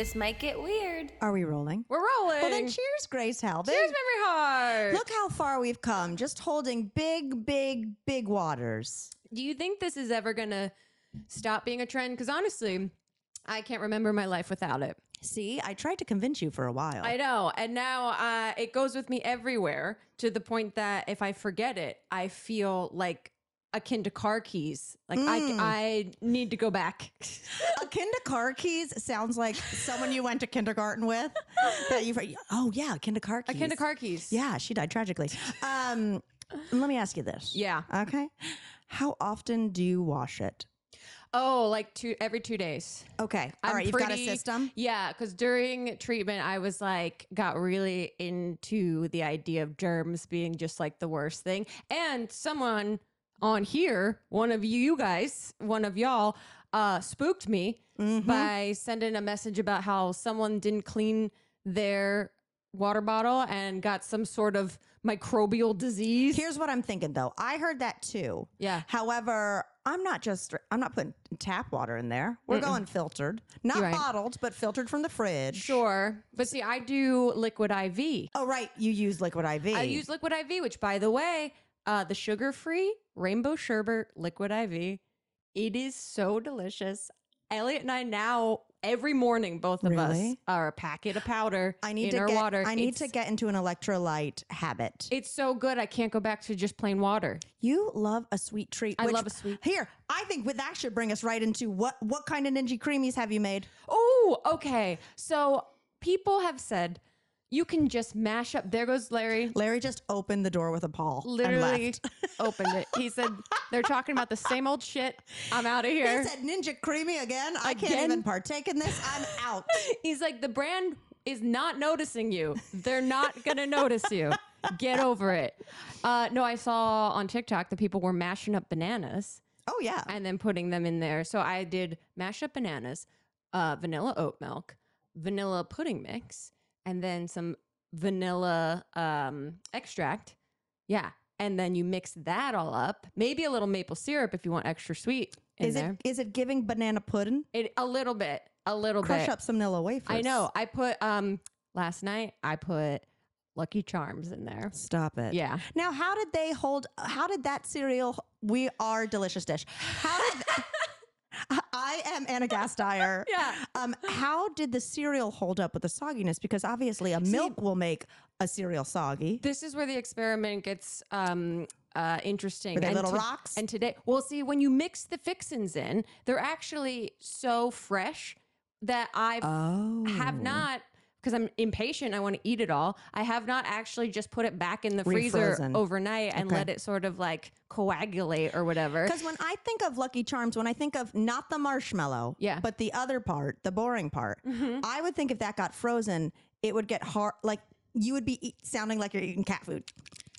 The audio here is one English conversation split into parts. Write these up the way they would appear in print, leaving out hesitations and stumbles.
This might get weird. Are we rolling? We're rolling. Well, then cheers, Grace Helbig. Cheers, Mamrie Hart. Look how far we've come, just holding big, big, big waters. Do you think this is ever going to stop being a trend? Because honestly, I can't remember my life without it. See, I tried to convince you for a while. I know. And now it goes with me everywhere to the point that if I forget it, I feel like akin to car keys. Like I need to go back. Akin to car keys sounds like someone you went to kindergarten with. That you've akin to car keys. Akin to car keys. Yeah, she died tragically. Let me ask you this. Yeah. Okay. How often do you wash it? Oh, like every 2 days. Okay. All right. You've got a system? Yeah. Because during treatment, I was got really into the idea of germs being just like the worst thing. And someone on here, one of y'all, spooked me by sending a message about how someone didn't clean their water bottle and got some sort of microbial disease. Here's what I'm thinking though. I heard that too. Yeah. However, I'm not putting tap water in there. We're going filtered, not bottled, but filtered from the fridge. Sure. But see, I do liquid IV. Oh, right. You use liquid IV. I use liquid IV, which by the way, the sugar-free rainbow sherbet liquid IV, it is so delicious. Elliot and I now, every morning, both of us are a packet of powder in our water. I need to get into an electrolyte habit. It's so good. I can't go back to just plain water. You love a sweet treat. I love a sweet. Here, I think that should bring us right into what kind of Ninja Creamies have you made? Oh, okay. So people have said you can just mash up. There goes Larry. Larry just opened the door with a paw. Literally and left. opened it. He said, they're talking about the same old shit. I'm out of here. He said Ninja Creamy again. I can't even partake in this. I'm out. He's like, the brand is not noticing you. They're not going to notice you. Get over it. No, I saw on TikTok that people were mashing up bananas. Oh, yeah. And then putting them in there. So I did mash up bananas, vanilla oat milk, vanilla pudding mix, and then some vanilla extract. Yeah. And then you mix that all up. Maybe a little maple syrup if you want extra sweet in there. Is it giving banana pudding? A little bit. Crush up some Nilla wafers. I know. I put, last night, I put Lucky Charms in there. Stop it. Yeah. Now, how did that cereal, we are delicious dish. I am Anna Gasteyer. Yeah. How did the cereal hold up with the sogginess? Because obviously milk will make a cereal soggy. This is where the experiment gets interesting. Were they little rocks? And today, well, see, when you mix the fixins in, they're actually so fresh that I have not, because I'm impatient, I want to eat it all. I have not actually just put it back in the freezer overnight and let it sort of like coagulate or whatever. Because when I think of Lucky Charms, when I think of not the marshmallow, but the other part, the boring part, I would think if that got frozen, it would get hard. Like you would be sounding like you're eating cat food.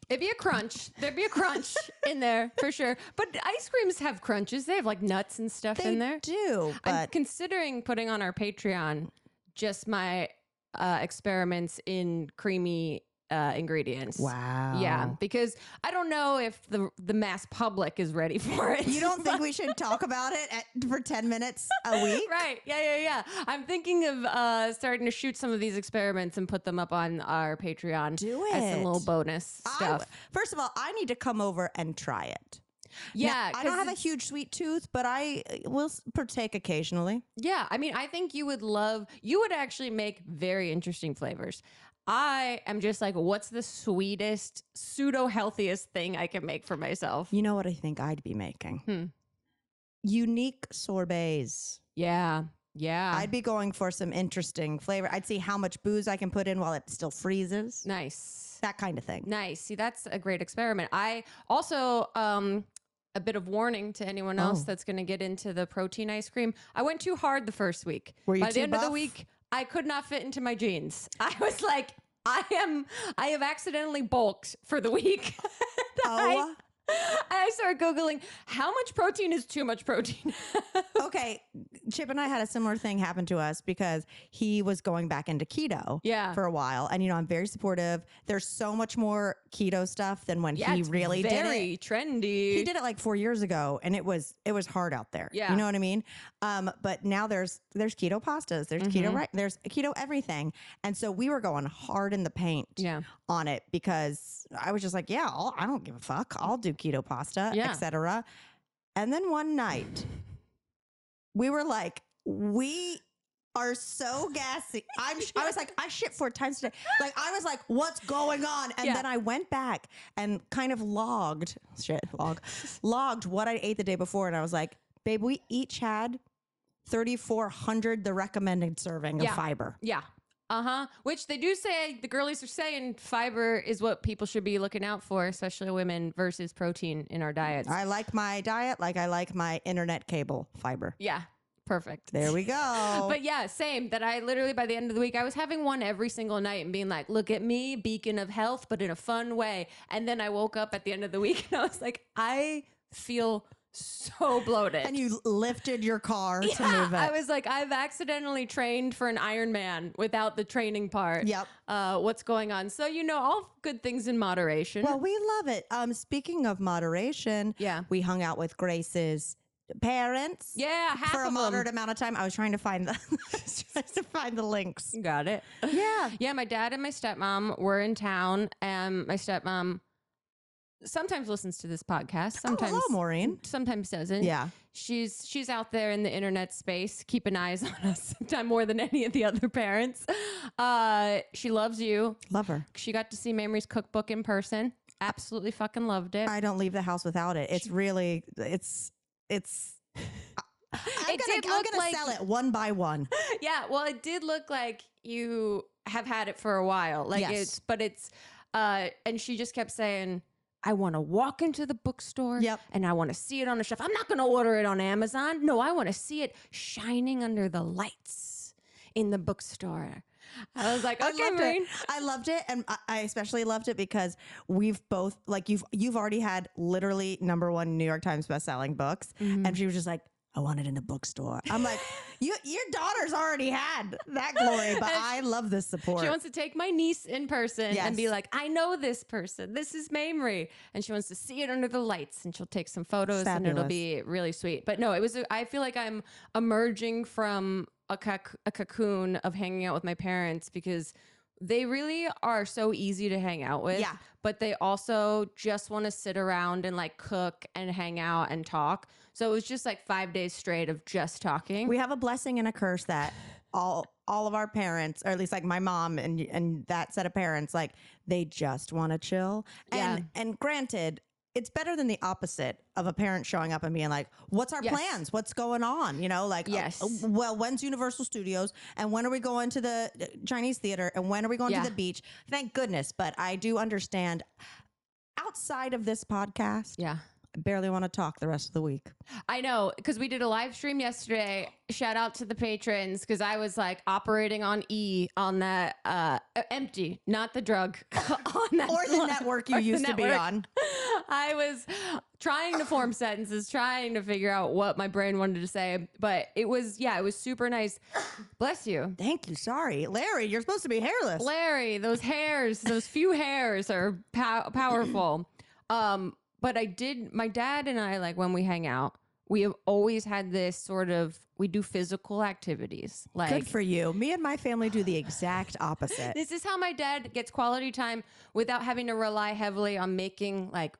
It'd be a crunch. There'd be a crunch in there for sure. But ice creams have crunches. They have like nuts and stuff in there. They do. But I'm considering putting on our Patreon just my experiments in creamy ingredients. Wow. Yeah, because I don't know if the mass public is ready for it. You don't think we should talk about it for 10 minutes a week? Right. Yeah. I'm thinking of starting to shoot some of these experiments and put them up on our Patreon. Do it. As some little bonus stuff. First of all, I need to come over and try it. Yeah. Now, I don't have a huge sweet tooth, but I will partake occasionally. Yeah. I mean, I think you would actually make very interesting flavors. I am just like, what's the sweetest, pseudo healthiest thing I can make for myself? You know what I think I'd be making? Unique sorbets. Yeah. I'd be going for some interesting flavor. I'd see how much booze I can put in while it still freezes. Nice. That kind of thing. Nice. See, that's a great experiment. I also, a bit of warning to anyone else that's going to get into the protein ice cream. I went too hard the first week. Were you By the end buff? of the week, I could not fit into my jeans. I was like, I have accidentally bulked for the week. I started Googling how much protein is too much protein. Okay. Chip and I had a similar thing happen to us because he was going back into keto for a while. And, I'm very supportive. There's so much more keto stuff than when he really did it. Very trendy. He did it like 4 years ago and it was hard out there. Yeah. You know what I mean? But now there's keto pastas, there's keto, there's keto everything. And so we were going hard in the paint on it because I was just like, I don't give a fuck. I'll do keto pasta, etc. And then one night we were like, we are so gassy. I was like, I shit 4 times today. Like, I was like, what's going on? And then I went back and kind of logged what I ate the day before. And I was like, babe, we each had 3,400, the recommended serving of fiber. Yeah. Which they do say, the girlies are saying fiber is what people should be looking out for, especially women, versus protein in our diets. I like my diet like I like my internet cable fiber. Yeah. Perfect. There we go. But yeah, same. That I literally, by the end of the week, I was having one every single night and being like, look at me, beacon of health, but in a fun way. And then I woke up at the end of the week and I was like, I feel so bloated. And you lifted your car to move it. I was like, I've accidentally trained for an Ironman without the training part. Yep. What's going on? So, all good things in moderation. Well, we love it. Speaking of moderation, we hung out with Grace's parents. Yeah, half for a of moderate them. amount of time. I was trying to find the links. Got it. Yeah, my dad and my stepmom were in town, and my stepmom sometimes listens to this podcast. Sometimes, hello, Maureen. Sometimes doesn't. Yeah, she's out there in the internet space, keeping eyes on us sometimes more than any of the other parents. She loves you. Love her. She got to see Mamrie's cookbook in person. Absolutely fucking loved it. I don't leave the house without it. It's really I'm gonna sell it one by one. Yeah, well, it did look like you have had it for a while. Like and she just kept saying, I want to walk into the bookstore and I want to see it on a shelf. I'm not going to order it on Amazon. No, I want to see it shining under the lights in the bookstore. I was like, okay, I loved it. And I especially loved it because we've both, like, you've already had literally #1 New York Times bestselling books. And she was just like, I want it in the bookstore. I'm like, your daughter's already had that glory, but I love this support. She wants to take my niece in person and be like, I know this person. This is Mamrie. And she wants to see it under the lights, and she'll take some photos and it'll be really sweet. But no, I feel like I'm emerging from a cocoon of hanging out with my parents because they really are so easy to hang out with. Yeah. But they also just want to sit around and like cook and hang out and talk. So it was just like 5 days straight of just talking. We have a blessing and a curse that all of our parents, or at least like my mom and that set of parents, like they just want to chill. And granted, it's better than the opposite of a parent showing up and being like, what's our plans? What's going on? Well, when's Universal Studios? And when are we going to the Chinese theater? And when are we going to the beach? Thank goodness. But I do understand outside of this podcast. Yeah. I barely want to talk the rest of the week. I know, because we did a live stream yesterday. Shout out to the patrons, because I was like operating on E on that empty, not the drug. On that or the network you used to be on. I was trying to form sentences, trying to figure out what my brain wanted to say. But it was super nice. Bless you. Thank you. Sorry. Larry, you're supposed to be hairless. Larry, those few hairs are powerful. But my dad and I, like when we hang out, we have always had this sort of, we do physical activities. Like, good for you. Me and my family do the exact opposite. This is how my dad gets quality time without having to rely heavily on making like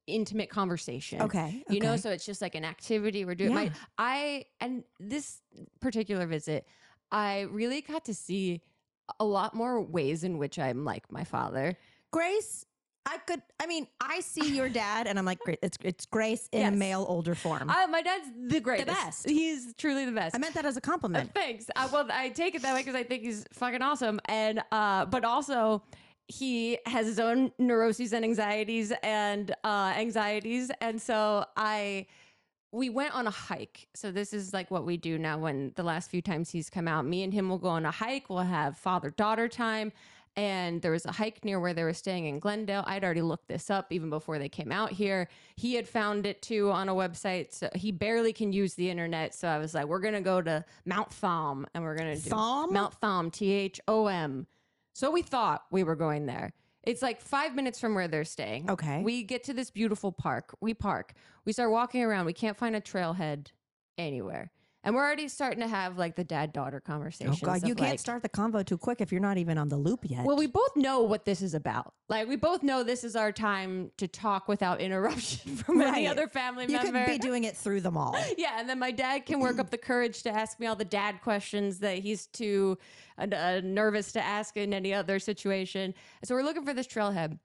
intimate conversation. Okay. So it's just like an activity we're doing. And this particular visit, I really got to see a lot more ways in which I'm like my father. Grace, I see your dad and I'm like, it's Grace in a male older form. My dad's the greatest. The best. He's truly the best. I meant that as a compliment. Thanks. Well, I take it that way because I think he's fucking awesome. And, but also he has his own neuroses and anxieties. And so we went on a hike. So this is like what we do now when the last few times he's come out, me and him will go on a hike. We'll have father-daughter time. And there was a hike near where they were staying in Glendale. I'd already looked this up even before they came out here. He had found it too on a website. So he barely can use the internet. So I was like, we're going to go to Mount Thom, and we're going to do Mount Thom, Thom. So we thought we were going there. It's like 5 minutes from where they're staying. Okay. We get to this beautiful park. We park. We start walking around. We can't find a trailhead anywhere. And we're already starting to have like the dad-daughter conversations. Oh God, you can't start the convo too quick if you're not even on the loop yet. Well, we both know what this is about. Like, we both know this is our time to talk without interruption from any other family member. You could be doing it through them all. Yeah, and then my dad can work up the courage to ask me all the dad questions that he's too nervous to ask in any other situation. So we're looking for this trailhead.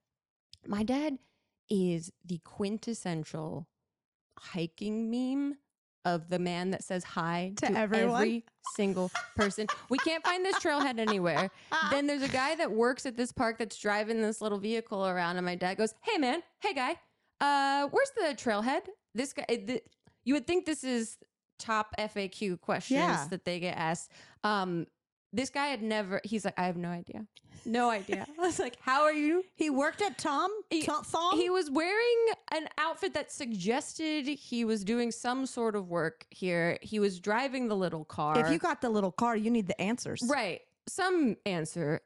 My dad is the quintessential hiking meme of the man that says hi to everyone. Every single person. We can't find this trailhead anywhere. Then there's a guy that works at this park that's driving this little vehicle around, and my dad goes, "Hey man, hey guy, where's the trailhead?" This guy, you would think this is top FAQ questions that they get asked. This guy had never, he's like, "I have no idea. No idea." I was like, "How are you?" He worked at Thom? He was wearing an outfit that suggested he was doing some sort of work here. He was driving the little car. If you got the little car, you need the answers. Right. Some answer.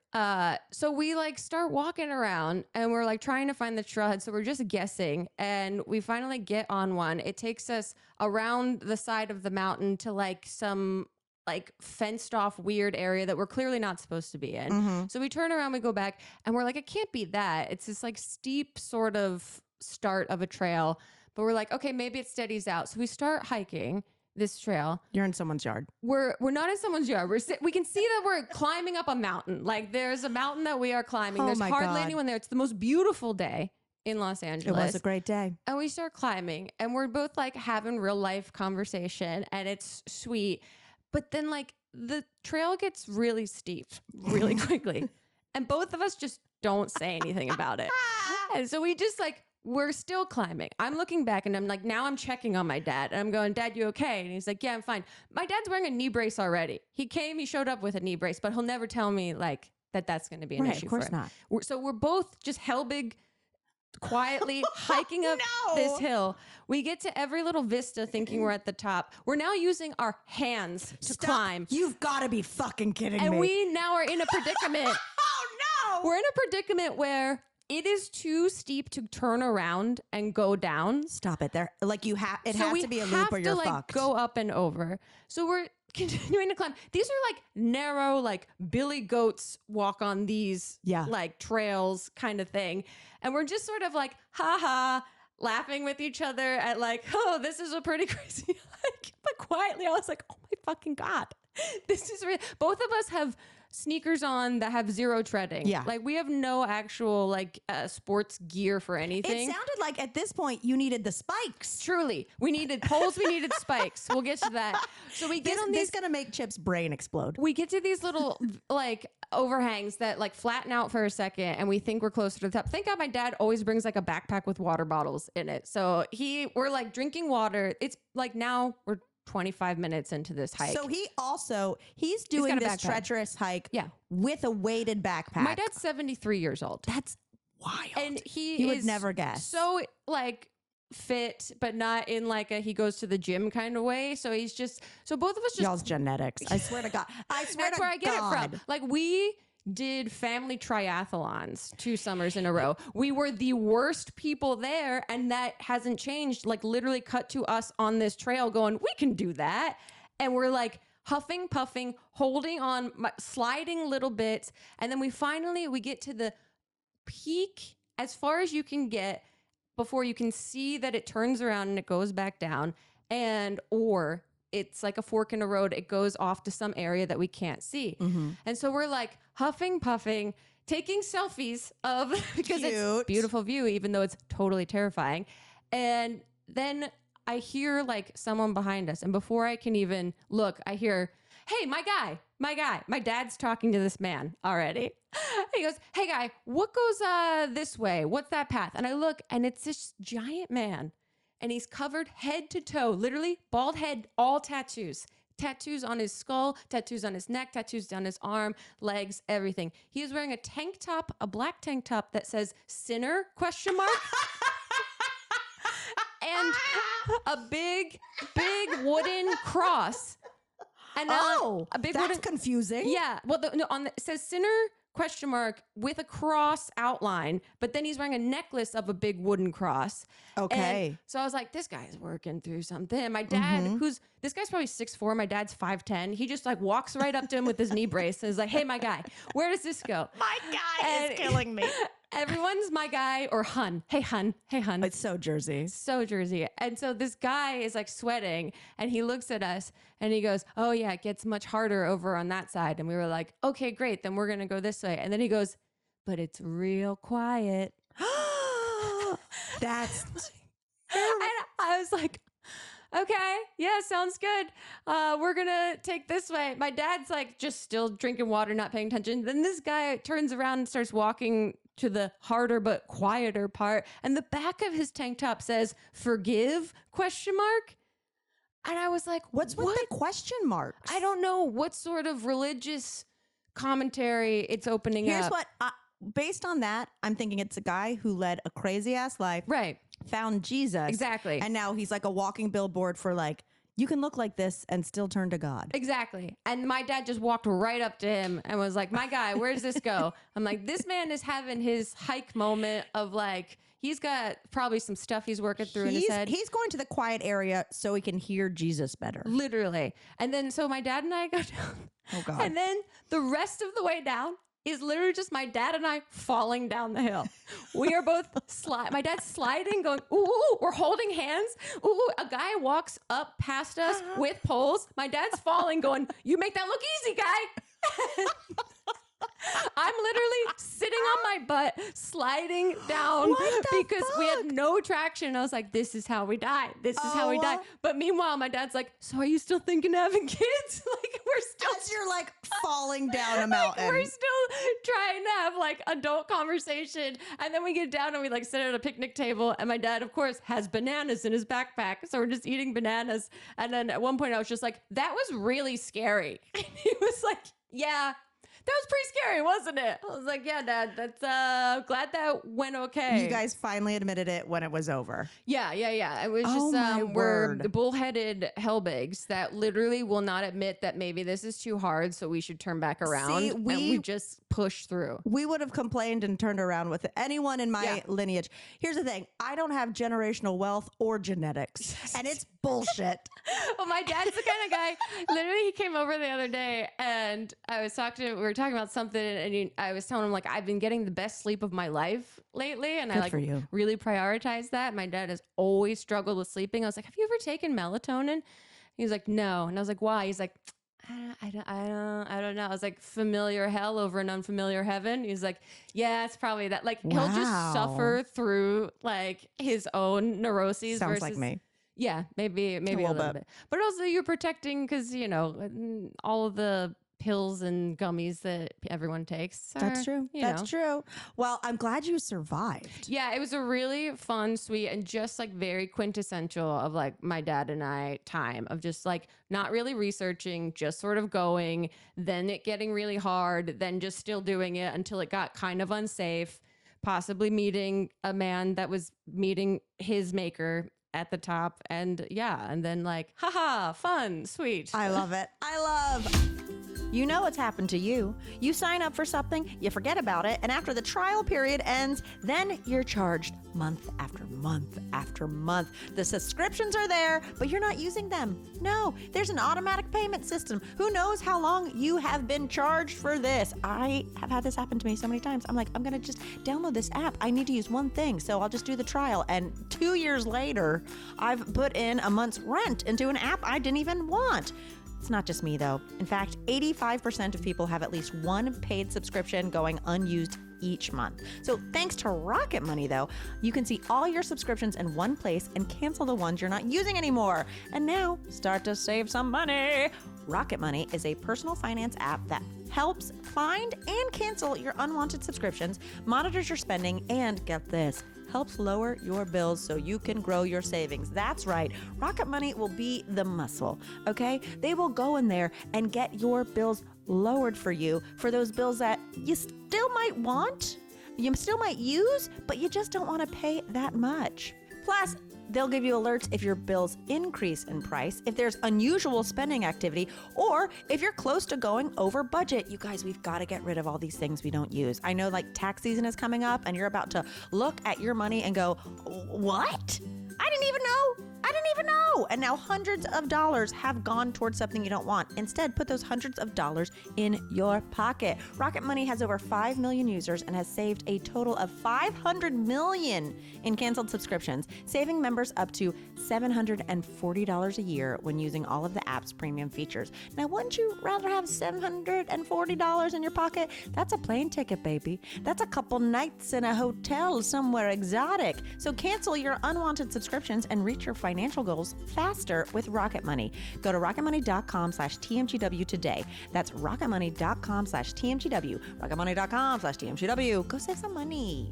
So we like start walking around and we're like trying to find the trailhead. So we're just guessing, and we finally get on one. It takes us around the side of the mountain to like some like fenced off weird area that we're clearly not supposed to be in. Mm-hmm. So we turn around, we go back, and we're like, it can't be that. It's this like steep sort of start of a trail, but we're like, okay, maybe it steadies out. So we start hiking this trail. You're in someone's yard. We're not in someone's yard. We can see that we're climbing up a mountain. Like there's a mountain that we are climbing. There's hardly anyone there. It's the most beautiful day in Los Angeles. It was a great day. And we start climbing, and we're both like having real life conversation, and it's sweet. But then like the trail gets really steep really quickly, and both of us just don't say anything about it. And so we just like, we're still climbing. I'm looking back and I'm like, now I'm checking on my dad, and I'm going, "Dad, you okay?" And he's like, "Yeah, I'm fine." My dad's wearing a knee brace already. He showed up with a knee brace, but he'll never tell me like that's going to be an issue for him. Of course not. So we're both just Helbig quietly hiking up this hill. We get to every little vista thinking we're at the top. We're now using our hands to climb. You've got to be fucking kidding me. And we now are in a predicament. Oh no! We're in a predicament where it is too steep to turn around and go down. Stop it. There, like you have. It has to be a loop or you're like fucked. Go up and over. So we're continuing to climb. These are like narrow, like Billy Goats walk on these like trails kind of thing. And we're just sort of like, ha, laughing with each other at like, oh, this is a pretty crazy hike. But quietly, I was like, oh my fucking God, this is real. Both of us have sneakers on that have zero treading. Yeah. Like we have no actual like sports gear for anything. It sounded like at this point you needed the spikes. Truly. We needed poles, we needed spikes. We'll get to that. So we get on these. This is going to make Chip's brain explode. We get to these little like overhangs that like flatten out for a second, and we think we're closer to the top. Thank God my dad always brings like a backpack with water bottles in it. So we're like drinking water. It's like now we're 25 minutes into this hike. So he's doing this treacherous hike with a weighted backpack. My dad's 73 years old. That's wild. And you would never guess. So like fit, but not in like he goes to the gym kind of way. So he's just, so both of us just. Y'all's genetics. I swear to God. That's where I get it from. Like we did family triathlons 2 summers in a row. We were the worst people there, and that hasn't changed. Like literally cut to us on this trail going, we can do that. And we're like huffing, puffing, holding on, sliding little bits. And then we get to the peak as far as you can get before you can see that it turns around and it goes back down, or it's like a fork in a road. It goes off to some area that we can't see. Mm-hmm. And so we're like huffing, puffing, taking selfies because it's a beautiful view, even though it's totally terrifying. And then I hear like someone behind us. And before I can even look, I hear, "Hey, my guy. My dad's talking to this man already." He goes, "Hey guy, what goes this way? What's that path?" And I look, and it's this giant man. And he's covered head to toe, literally bald head, all tattoos, tattoos on his skull, tattoos on his neck, tattoos down his arm, legs, everything. He is wearing a black tank top that says "Sinner?" ? And a big wooden cross. And a big that's confusing. Yeah. Well, it says "Sinner?" ? With a cross outline, but then he's wearing a necklace of a big wooden cross. Okay. And so I was like, this guy's working through something. And my dad, this guy's probably 6'4", my dad's 5'10". He just like walks right up to him with his knee brace and is like, hey, my guy, where does this go? My guy is killing me. Everyone's my guy or hun. Hey, hun. Hey, hun. It's so Jersey. So Jersey. And so this guy is like sweating and he looks at us and he goes, oh yeah, it gets much harder over on that side. And we were like, okay, great. Then we're going to go this way. And then he goes, but it's real quiet. That's... And I was like, okay, yeah, sounds good. We're going to take this way. My dad's like just still drinking water, not paying attention. Then this guy turns around and starts walking to the harder but quieter part. And the back of his tank top says, forgive, ? And I was like, what's with the question marks? I don't know what sort of religious commentary it's opening Here's up. What, based on that, I'm thinking it's a guy who led a crazy ass life. Right. Found Jesus. Exactly. And now he's like a walking billboard for like, you can look like this and still turn to God. Exactly. And my dad just walked right up to him and was like, my guy, where does this go? I'm like, this man is having his hike moment of like, he's got probably some stuff he's working through in his head. He's going to the quiet area so he can hear Jesus better. Literally. And then, so my dad and I go down. Oh God. And then the rest of the way down is literally just my dad and I falling down the hill. We are both my dad's sliding, going, ooh, we're holding hands. Ooh, a guy walks up past us with poles. My dad's falling, going, you make that look easy, guy. I'm literally sitting on my butt, sliding down because we had no traction. I was like, this is how we die. This is how we die. But meanwhile, my dad's like, so are you still thinking of having kids? Like, we're still... As you're like falling down a mountain. Like, we're still trying to have like adult conversation. And then we get down and we like sit at a picnic table. And my dad, of course, has bananas in his backpack. So we're just eating bananas. And then at one point I was just like, that was really scary. And he was like, yeah. That was pretty scary, wasn't it? I was like, yeah, Dad, that's glad that went okay. You guys finally admitted it when it was over. Yeah. It was just we're the bullheaded Helbigs that literally will not admit that maybe this is too hard, so we should turn back around. See, and we just push through. We would have complained and turned around with anyone in my lineage. Here's the thing. I don't have generational wealth or genetics, and it's bullshit. Well, my dad's the kind of guy, literally he came over the other day and I was we were talking about something and I was telling him like, I've been getting the best sleep of my life lately. And I like really prioritize that. My dad has always struggled with sleeping. I was like, have you ever taken melatonin? He was like, no. And I was like, why? He's like, I don't know. I was like, familiar hell over an unfamiliar heaven. He's like, yeah, it's probably that. Like he'll just suffer through like his own neuroses. Sounds like me. Yeah, maybe a little bit. But also you're protecting because, you know, all of the pills and gummies that everyone takes. That's true. That's true. Well, I'm glad you survived. Yeah, it was a really fun, sweet, and just like very quintessential of like my dad and I time of just like not really researching, just sort of going, then it getting really hard, then just still doing it until it got kind of unsafe, possibly meeting a man that was meeting his maker at the top. And then like, haha, fun, sweet. I love it. You know what's happened to you. You sign up for something, you forget about it, and after the trial period ends, then you're charged month after month after month. The subscriptions are there, but you're not using them. No, there's an automatic payment system. Who knows how long you have been charged for this? I have had this happen to me so many times. I'm like, I'm going to just download this app. I need to use one thing, so I'll just do the trial. And 2 years later, I've put in a month's rent into an app I didn't even want. It's not just me, though. In fact, 85% of people have at least one paid subscription going unused each month. So thanks to Rocket Money, though, you can see all your subscriptions in one place and cancel the ones you're not using anymore. And now, start to save some money. Rocket Money is a personal finance app that helps find and cancel your unwanted subscriptions, monitors your spending, and get this, helps lower your bills so you can grow your savings. That's right. Rocket Money will be the muscle, okay? They will go in there and get your bills lowered for you for those bills that you still might want, you still might use, but you just don't want to pay that much. Plus, they'll give you alerts if your bills increase in price, if there's unusual spending activity, or if you're close to going over budget. You guys, we've got to get rid of all these things we don't use. I know, like, tax season is coming up and you're about to look at your money and go, what? I didn't even know. And now hundreds of dollars have gone towards something you don't want. Instead, put those hundreds of dollars in your pocket. Rocket Money has over 5 million users and has saved a total of $500 million in canceled subscriptions, saving members up to $740 a year when using all of the app's premium features. Now, wouldn't you rather have $740 in your pocket? That's a plane ticket, baby. That's a couple nights in a hotel somewhere exotic. So cancel your unwanted subscriptions and reach your financial goals faster with Rocket Money. Go to rocketmoney.com/TMGW today. That's rocketmoney.com/TMGW. rocketmoney.com/TMGW. Go save some money.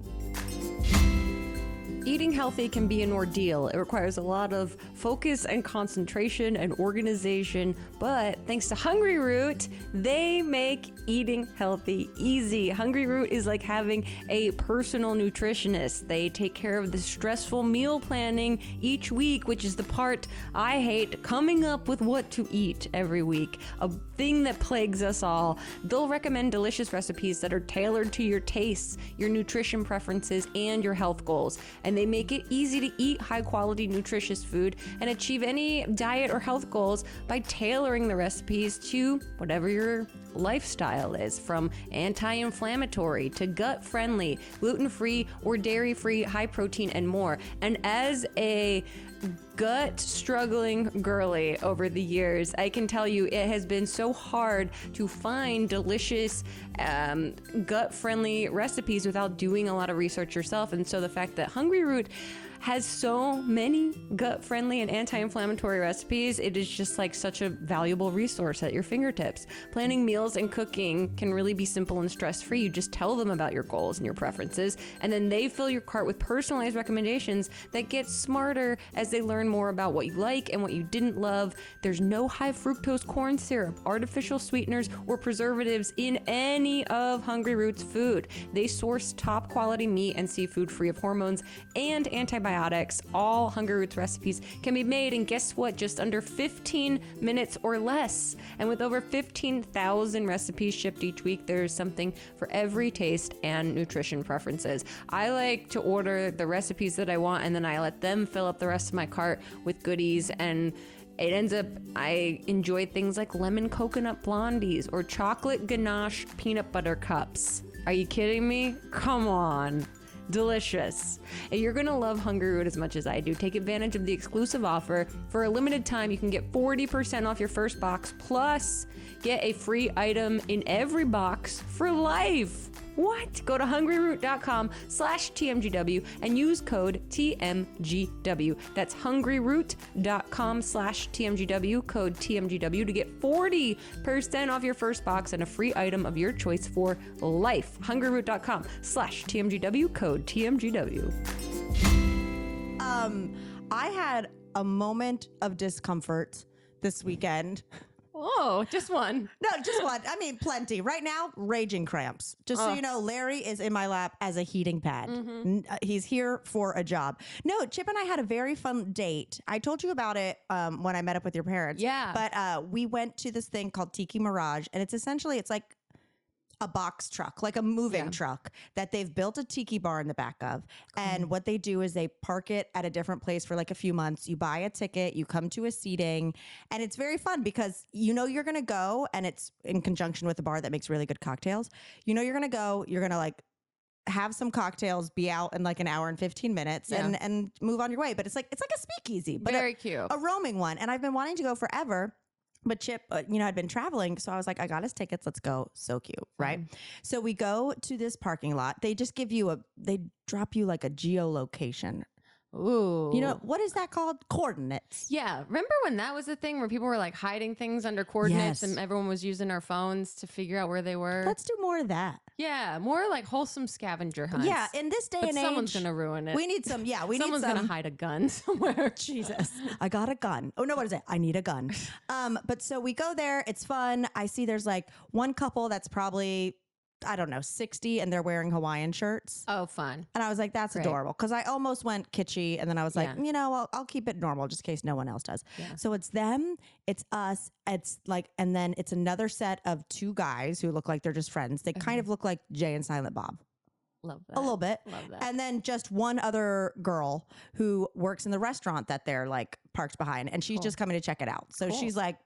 Eating healthy can be an ordeal. It requires a lot of focus and concentration and organization, but thanks to Hungryroot, they make eating healthy easy. Hungryroot is like having a personal nutritionist. They take care of the stressful meal planning each week, which is the part I hate, coming up with what to eat every week, a thing that plagues us all. They'll recommend delicious recipes that are tailored to your tastes, your nutrition preferences, and your health goals. And they make it easy to eat high-quality, nutritious food and achieve any diet or health goals by tailoring the recipes to whatever your lifestyle is, from anti-inflammatory to gut-friendly, gluten-free or dairy-free, high-protein, and more. And as a gut-struggling girly over the years, I can tell you it has been so hard to find delicious, gut-friendly recipes without doing a lot of research yourself. And so the fact that Hungryroot has so many gut-friendly and anti-inflammatory recipes, it is just like such a valuable resource at your fingertips. Planning meals and cooking can really be simple and stress-free. You just tell them about your goals and your preferences, and then they fill your cart with personalized recommendations that get smarter as they learn more about what you like and what you didn't love. There's no high fructose corn syrup, artificial sweeteners, or preservatives in any of Hungryroot's food. They source top quality meat and seafood free of hormones and antibiotics. All Hungryroot's recipes can be made in, guess what, just under 15 minutes or less. And with over 15,000 recipes shipped each week, there's something for every taste and nutrition preferences. I like to order the recipes that I want, and then I let them fill up the rest of my cart with goodies, and it ends up, I enjoy things like lemon coconut blondies or chocolate ganache peanut butter cups. Are you kidding me? Come on. Delicious. And you're going to love Hungryroot as much as I do. Take advantage of the exclusive offer. For a limited time, you can get 40% off your first box, plus get a free item in every box for life. What? Go to hungryroot.com/TMGW and use code TMGW. That's hungryroot.com/TMGW, code TMGW, to get 40% off your first box and a free item of your choice for life. hungryroot.com/TMGW, code TMGW. I had a moment of discomfort this weekend. Oh, just one. No, just one. I mean, plenty. Right now, raging cramps. Just so you know, Larry is in my lap as a heating pad. Mm-hmm. He's here for a job. No, Chip and I had a very fun date. I told you about it when I met up with your parents. Yeah. But we went to this thing called Tiki Mirage, and it's like a box truck, like a moving truck that they've built a tiki bar in the back of. And what they do is they park it at a different place for like a few months. You buy a ticket, you come to a seating, and it's very fun because you know you're going to go, and it's in conjunction with a bar that makes really good cocktails. You know you're going to go, you're going to like have some cocktails, be out in like an hour and 15 minutes and move on your way. But it's like a speakeasy, but very cute. A roaming one. And I've been wanting to go forever. But Chip, I'd been traveling, so I was like, I got his tickets. Let's go. So cute, right? So we go to this parking lot. They just give you they drop you like a geolocation Ooh. You know, what is that called? Coordinates. Yeah. Remember when that was a thing where people were like hiding things under coordinates and everyone was using our phones to figure out where they were? Let's do more of that. Yeah. More like wholesome scavenger hunts. Yeah. In this day and age. Someone's going to ruin it. We need some. Yeah. Someone's going to hide a gun somewhere. Jesus. I got a gun. Oh, no. What is it? I need a gun. But so we go there. It's fun. I see there's like one couple that's probably, I don't know, 60 and they're wearing Hawaiian shirts. Oh, fun. And I was like, that's adorable. Because I almost went kitschy. And then I was like, you know, I'll keep it normal just in case no one else does. Yeah. So it's them, it's us, it's like, and then it's another set of two guys who look like they're just friends. They kind of look like Jay and Silent Bob. Love that. A little bit. Love that. And then just one other girl who works in the restaurant that they're like parked behind. And she's just coming to check it out. So she's like,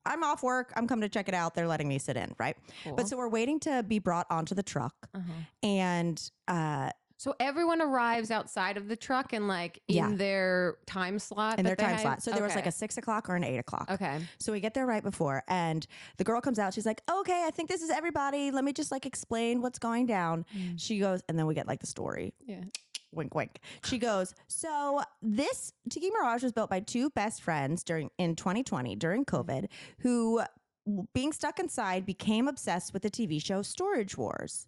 I'm off work. I'm coming to check it out. They're letting me sit in, right? Cool. But so we're waiting to be brought onto the truck. And so everyone arrives outside of the truck and like in their time slot. In their time slot. So there was like a 6 o'clock or an 8 o'clock. Okay. So we get there right before and the girl comes out. She's like, okay, I think this is everybody. Let me just like explain what's going down. She goes, and then we get like the story. Yeah. Wink, wink. She goes, so this Tiki Mirage was built by two best friends in 2020 during COVID who, being stuck inside, became obsessed with the TV show Storage Wars.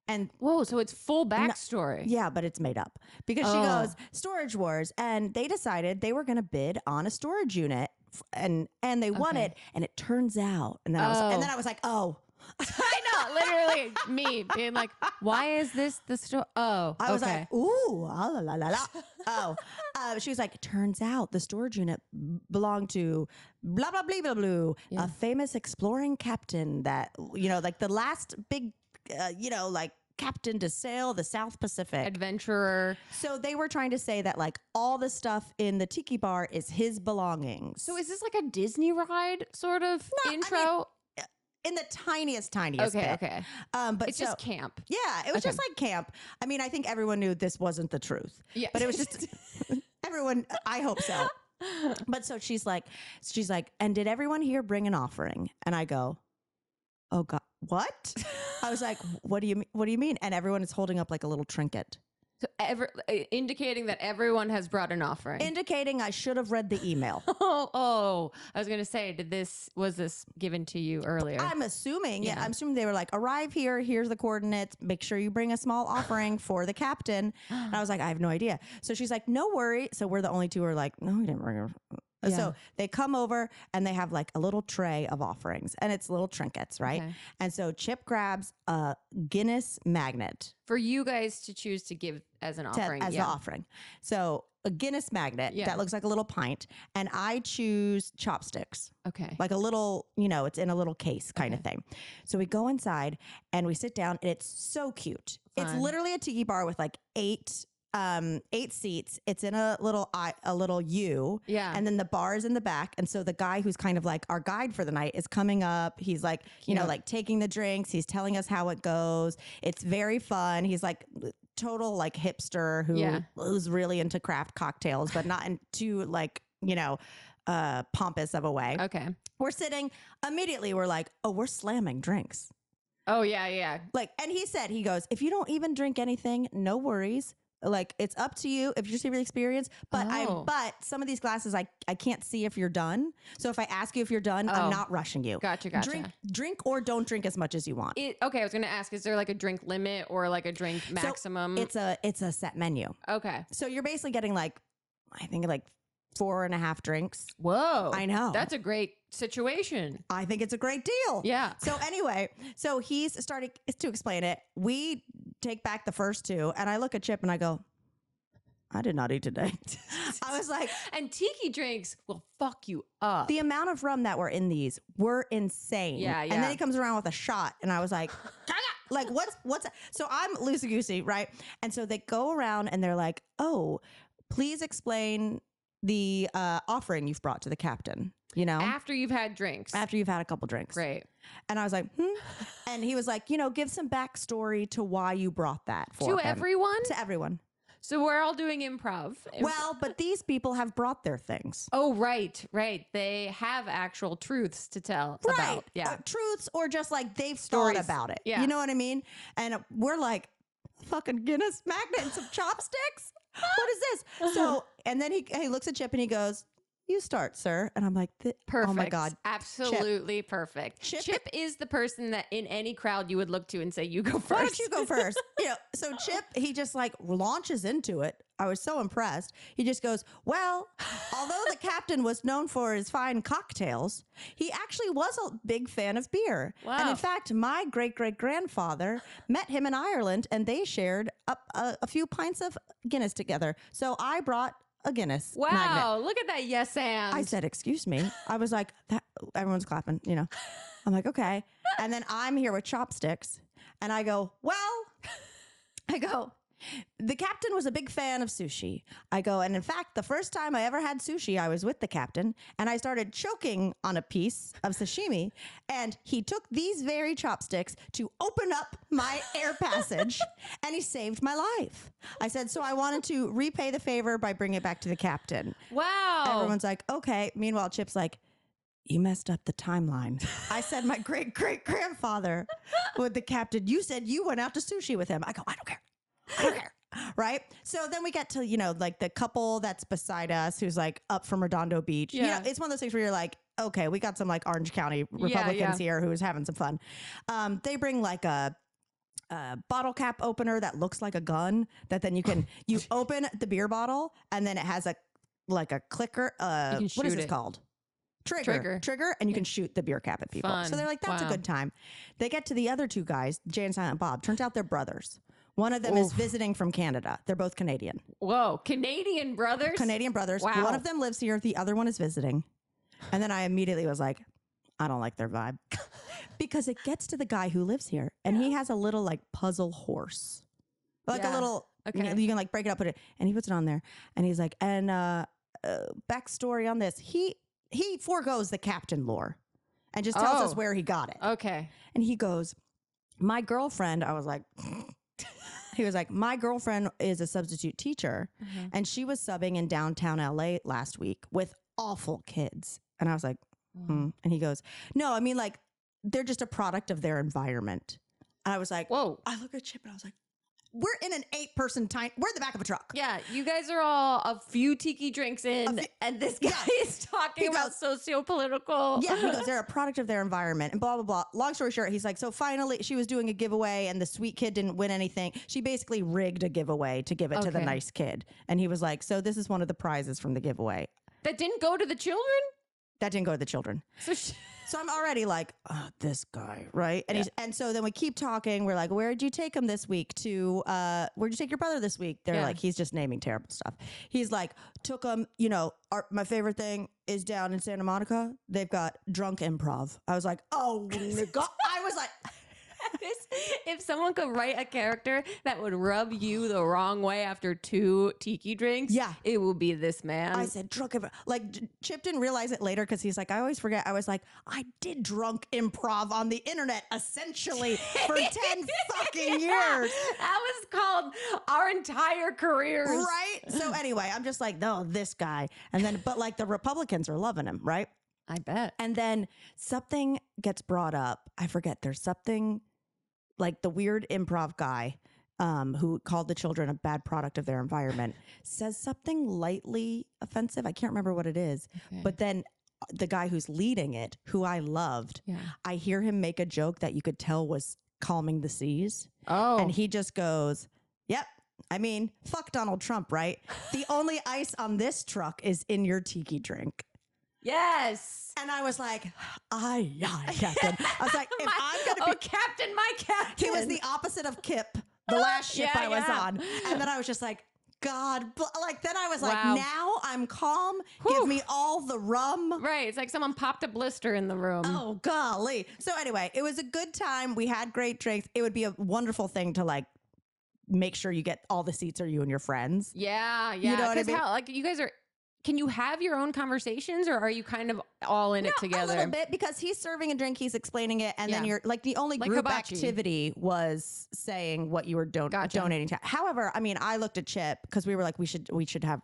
And whoa, so it's full backstory. Yeah, but it's made up because she goes Storage Wars, and they decided they were going to bid on a storage unit, and they won it, and it turns out, and then I was like, oh. I know, literally me being like, why is this the story? Oh, I was like, ooh, la la la la. Oh, she was like, turns out the storage unit belonged to blah, blah, blah, blah, blah, a famous exploring captain that, you know, like the last big, you know, like captain to sail the South Pacific. Adventurer. So they were trying to say that like all the stuff in the tiki bar is his belongings. So is this like a Disney ride sort of intro? I mean, in the tiniest bit. Okay. But it's just camp. Yeah, it was just like camp. I mean, I think everyone knew this wasn't the truth. Yeah. But it was just everyone, I hope so. But so she's like, and did everyone here bring an offering? And I go, oh God, what? I was like, what do you mean? And everyone is holding up like a little trinket. So indicating that everyone has brought an offering. Indicating I should have read the email. Oh, I was going to say, was this given to you earlier? I'm assuming. Yeah, I'm assuming they were like, arrive here. Here's the coordinates. Make sure you bring a small offering for the captain. And I was like, I have no idea. So she's like, no worry. So we're the only two who are like, no, we didn't bring her. Yeah. So they come over and they have like a little tray of offerings and it's little trinkets, right? Okay. And so Chip grabs a Guinness magnet. For you guys to choose to give as an offering. As the offering. So a Guinness magnet that looks like a little pint. And I choose chopsticks. Okay. Like a little, you know, it's in a little case kind of thing. So we go inside and we sit down and it's so cute. Fun. It's literally a tiki bar with like 8 seats. It's in a little U. Yeah. And then the bar is in the back. And so the guy who's kind of like our guide for the night is coming up. He's like, you know, like taking the drinks. He's telling us how it goes. It's very fun. He's like total like hipster who's really into craft cocktails, but not in too like, you know, pompous of a way. Okay. We're sitting immediately. We're like, oh, we're slamming drinks. Oh yeah. Like, and he goes, if you don't even drink anything, no worries. Like it's up to you if you're super experienced, but but some of these glasses I can't see if you're done. So if I ask you if you're done, I'm not rushing you. Gotcha. Drink or don't drink as much as you want. Okay, I was going to ask, is there like a drink limit or like a drink maximum? So it's a set menu. Okay. So you're basically getting like, I think like 4.5 drinks. Whoa. I know. That's a great situation. I think it's a great deal. Yeah. So anyway, so he's starting to explain it. We take back the first 2 and I look at Chip and I go, I did not eat today. I was like, and tiki drinks will fuck you up. The amount of rum that were in these were insane. Yeah. And then he comes around with a shot and I was like, like what's so I'm loosey-goosey, right? And so they go around and they're like, oh, please explain the offering you've brought to the captain, you know? After you've had drinks. After you've had a couple drinks. Right. And I was like, And he was like, you know, give some backstory to why you brought that for him. Everyone? To everyone. So we're all doing improv. Well, but these people have brought their things. Oh, right. They have actual truths to tell about. Yeah. Truths or just like they've thought about it. Yeah. You know what I mean? And we're like, fucking Guinness magnet and some chopsticks. what is this? So, and then he looks at Chip and he goes, you start, sir. And I'm like, perfect. Oh my God. Absolutely perfect. Chip is the person that in any crowd you would look to and say, you go first. Why don't you go first? So Chip, he just like launches into it. I was so impressed. He just goes, well, although the captain was known for his fine cocktails, he actually was a big fan of beer. Wow. And in fact, my great-great-grandfather met him in Ireland and they shared a few pints of Guinness together. So I brought a Guinness magnet. Look at that. Yes, and I said, excuse me. I was like, everyone's clapping, I'm like, okay. And then I'm here with chopsticks and I go, the captain was a big fan of sushi. I go, and in fact, the first time I ever had sushi, I was with the captain and I started choking on a piece of sashimi and he took these very chopsticks to open up my air passage and he saved my life. I said, so I wanted to repay the favor by bringing it back to the captain. Wow. Everyone's like, okay. Meanwhile, Chip's like, you messed up the timeline. I said, my great-great-grandfather with the captain, you said you went out to sushi with him. I go, I don't care. Right. So then we get to, like the couple that's beside us who's like up from Redondo Beach. Yeah. It's one of those things where you're like, okay, we got some like Orange County Republicans here who's having some fun. They bring like a bottle cap opener that looks like a gun that then you open the beer bottle and then it has a clicker. What is this called? Trigger, and you can shoot the beer cap at people. Fun. So they're like, that's a good time. They get to the other two guys, Jay and Silent Bob. Turns out they're brothers. One of them is visiting from Canada. They're both Canadian. Whoa. Canadian brothers? Canadian brothers. Wow. One of them lives here. The other one is visiting. And then I immediately was like, I don't like their vibe. Because it gets to the guy who lives here. And he has a little like puzzle horse. Like a little, you can like break it up, put it, and he puts it on there. And he's like, and backstory on this. He forgoes the captain lore and just tells us where he got it. Okay. And he goes, my girlfriend, I was like, he was like, my girlfriend is a substitute teacher and she was subbing in downtown LA last week with awful kids. And I was like, And he goes, no, I mean like, they're just a product of their environment. And I was like, whoa. I looked at Chip and I was like, we're in an 8-person we're in the back of a truck. Yeah, you guys are all a few tiki drinks in, and this guy is talking about socio-political. Yeah, he goes, they're a product of their environment and blah, blah, blah. Long story short, he's like, so finally she was doing a giveaway and the sweet kid didn't win anything. She basically rigged a giveaway to give it to the nice kid. And he was like, so this is one of the prizes from the giveaway. That didn't go to the children? That didn't go to the children. So I'm already like, oh, this guy, right? And and so then we keep talking. We're like, where'd you take him this week to, where'd you take your brother this week? They're like, he's just naming terrible stuff. He's like, took him, my favorite thing is down in Santa Monica. They've got drunk improv. I was like, oh, God. I was like, if someone could write a character that would rub you the wrong way after 2 tiki drinks, it will be this man. I said drunk improv. Like Chip didn't realize it later because he's like, I always forget. I was like, I did drunk improv on the internet essentially for 10 fucking years. That was called our entire careers. Right? So anyway, I'm just like, no, this guy. And then, but like the Republicans are loving him, right? I bet. And then something gets brought up. I forget. There's something like the weird improv guy who called the children a bad product of their environment says something lightly offensive. I can't remember what it is. But then the guy who's leading it, who I loved, I hear him make a joke that you could tell was calming the seas. And he just goes, yep. I mean, fuck Donald Trump, right? The only ice on this truck is in your tiki drink. Yes. And I was like, Captain. I was like, if I'm going to be... Captain, my captain. He was the opposite of Kip, the last ship I was on. And then I was just like, God, then I was like, now I'm calm. Give me all the rum. Right. It's like someone popped a blister in the room. Oh, golly. So anyway, it was a good time. We had great drinks. It would be a wonderful thing to like make sure you get all the seats are you and your friends. Yeah. You know what I mean? How, like you guys are... Can you have your own conversations or are you kind of all in it together? A little bit because he's serving a drink, he's explaining it. And then you're like the only group hibachi activity was saying what you were donating to. However, I mean, I looked at Chip because we were like, we should have